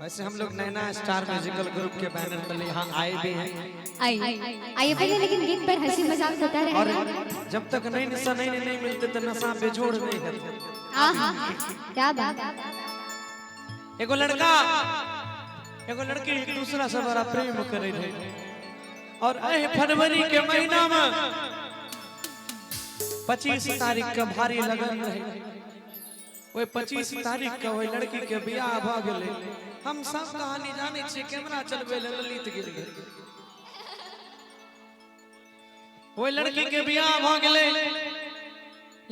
वैसे हम लोग नैना स्टार म्यूजिकल ग्रुप के बैनर तले यहाँ आए भी हैं। आइए पहले, लेकिन गीत पर हंसी मजाक होता और रहेगा। जब तक नई नशा नहीं मिलते तो नशा बेजोड़ नहीं करते। क्या बात। एगो लड़की एक दूसरा से बड़ा प्रेम करे थे और फरवरी के महीना में 25 तारीख का भारी लगन रहे। वो 25 तारीख का वो लड़की के बियाह भ गेले। हम सब कहानी जाने छे, कैमरा चलबे ललित गिर गए। वो लड़की के बियाह भ गेले,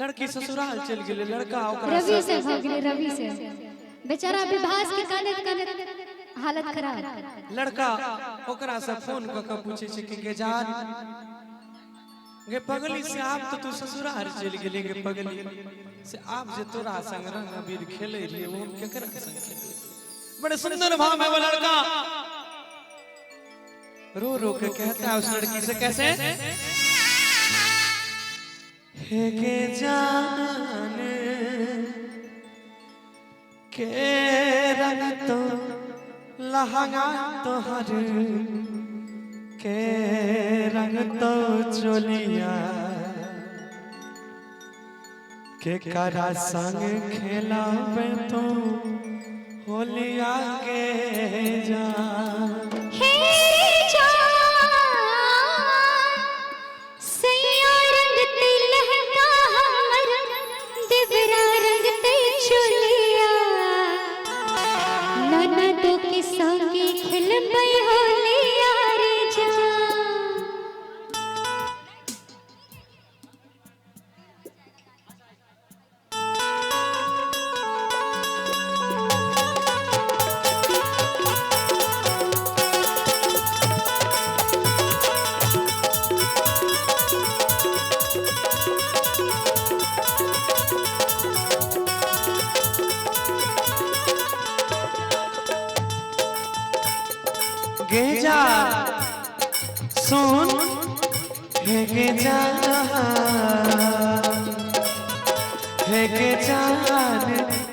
लड़की ससुराल चल गेले, लड़का ओकरा रवि से भ गेले। रवि से बेचारा विभास के काने हालत खराब। लड़का ओकरा से फोन क के पूछे छे कि के जान गे पगली से आप तो तू ससुराल चल गेली गे पगली से आप जे तोरा संग रंग अबीर खेले रहिए वो हम केकरा संग खेले। बड़े सुंदर भाव में वो लड़का रो रो के कहता है उस लड़की से, कैसे हे के जान के रंग तो लहंगा तोहर के रंग तो चोलिया के करा संग खेलावे तो होलिया के जा। गेजा सुन हे गेजान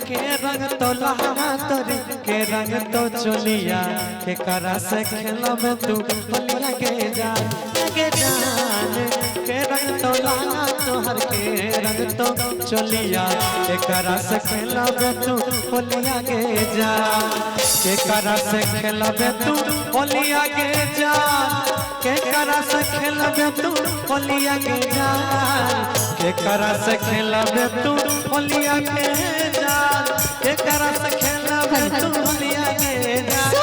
के रंग तो लहंगा तोरे के रंग तो चोलिया के करा से खेलब तू होलिया गेजान गेजान के रंग तो लहंगा तोहर के रंग तो चोलिया के करा से खेलब तू होलिया गेजान के करा से खेलबे तू होलिया के जान के करा से खेलबे तू होलिया के जान के करा से खेलबे तू होलिया के जान के करा से खेलबे तू होलिया के जान।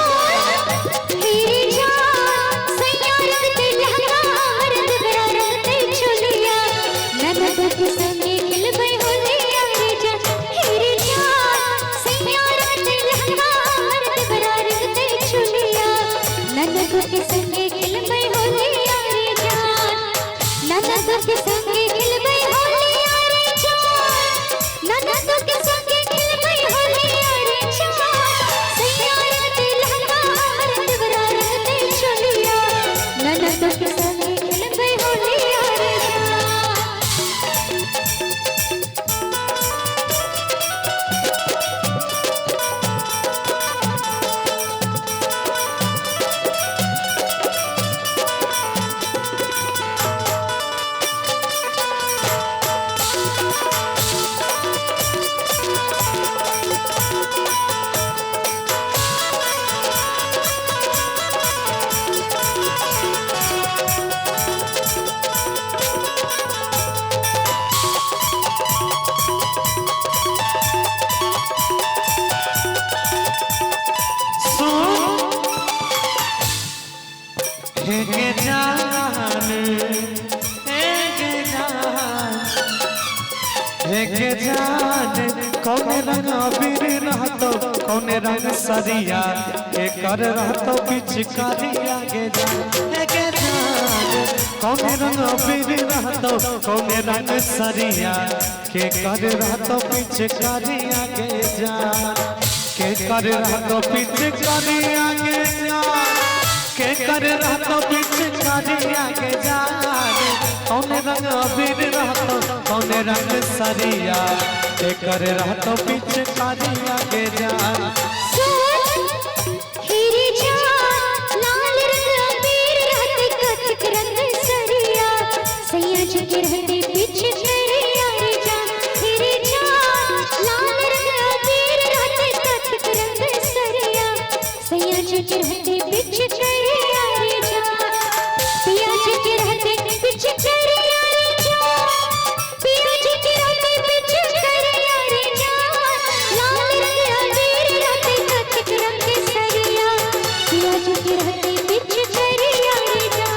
के जान कौन रंग अबीर रहतो कौन रंग सरिया के कर रहतो पिचकारिया के जान के जान कौन रंग अबीर रहतो कौन रंग सरिया के कर रहतो पिचकारिया के जान के कर रहतो पिचकारिया के जान के कर रहतो पिचकारिया के जान कौन रंग अबीर रहतो कौन रंग सरिया के कर रहतो पिचकारिया के जान। के रहते बिच करिया रे जा पिया जी के रहते बिच करिया रे जा पिया जी के रहते बिच करिया रे जा लाल रंग अबीर रहते कचक रंग सरिया पिया जी के रहते बिच करिया रे जा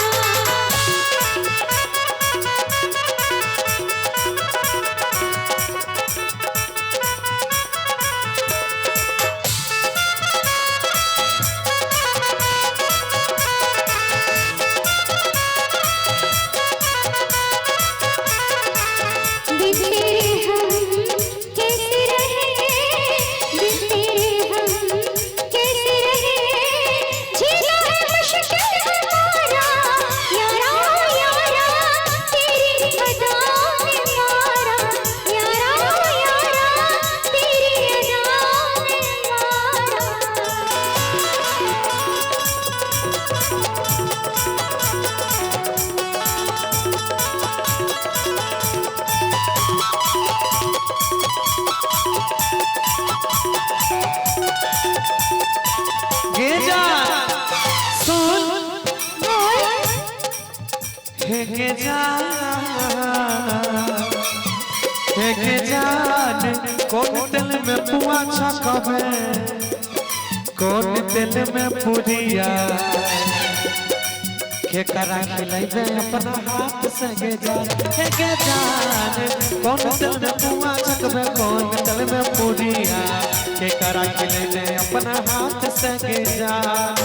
के जान कौन दिल में पुआ छकबे कौन दिल में पुरिया के करा खिलाइबे अपना हाथ से के जान कौन दिल में पुआ छकबे कौन दिल में पुरिया के करा खिलाइबे अपना हाथ से के जान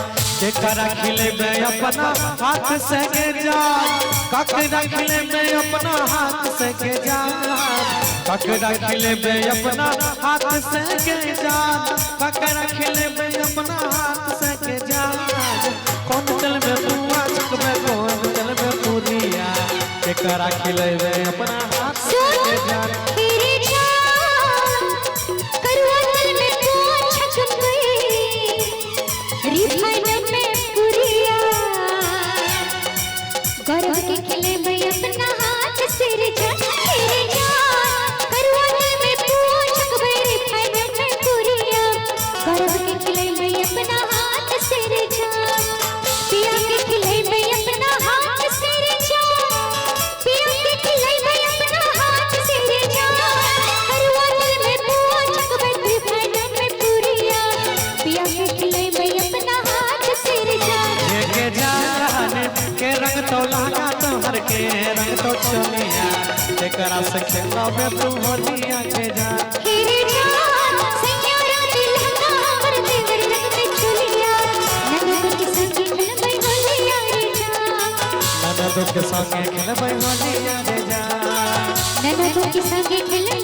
के करा खिलाइबे अपना हाथ से के जान ककरा खिलाइबे अपना हाथ से के जान ककरा खिलाइबे अपना हाथ से के जान ककरा खिलाइबे अपना हाथ से के जान कौन दिल में बुआ छकबे कौन दिल में पुरिया के करा खिलाइबे अपना हाथ से के जान तेरे जान करुआ दिल में बुआ छकबे रिफाइन में पुरिया गर्व के खिले में अपना हाथ से रे जान तेरे जान करुआ दिल में बुआ छकबे रिफाइन में पुरिया गर्व के खिले में अपना हाथ से रे जान पिया के खिले में अपना हाथ से रे जान पिया के खिले में अपना हाथ से रे जान करुआ दिल में बुआ छकबे रिफाइन में पुरिया पिया के खिले में अपना हाथ से रे जान के जान के रंग तो लगा तो हर के रंग तो चलिया तेरा से खेला में तू होलिया के जान तेरे जान सैयारा दिल का हमर देवर रंग में चलिया ननद के संग खेलबै होलिया रे जान ननद के संग खेलबै होलिया रे जान ननद के संग खेल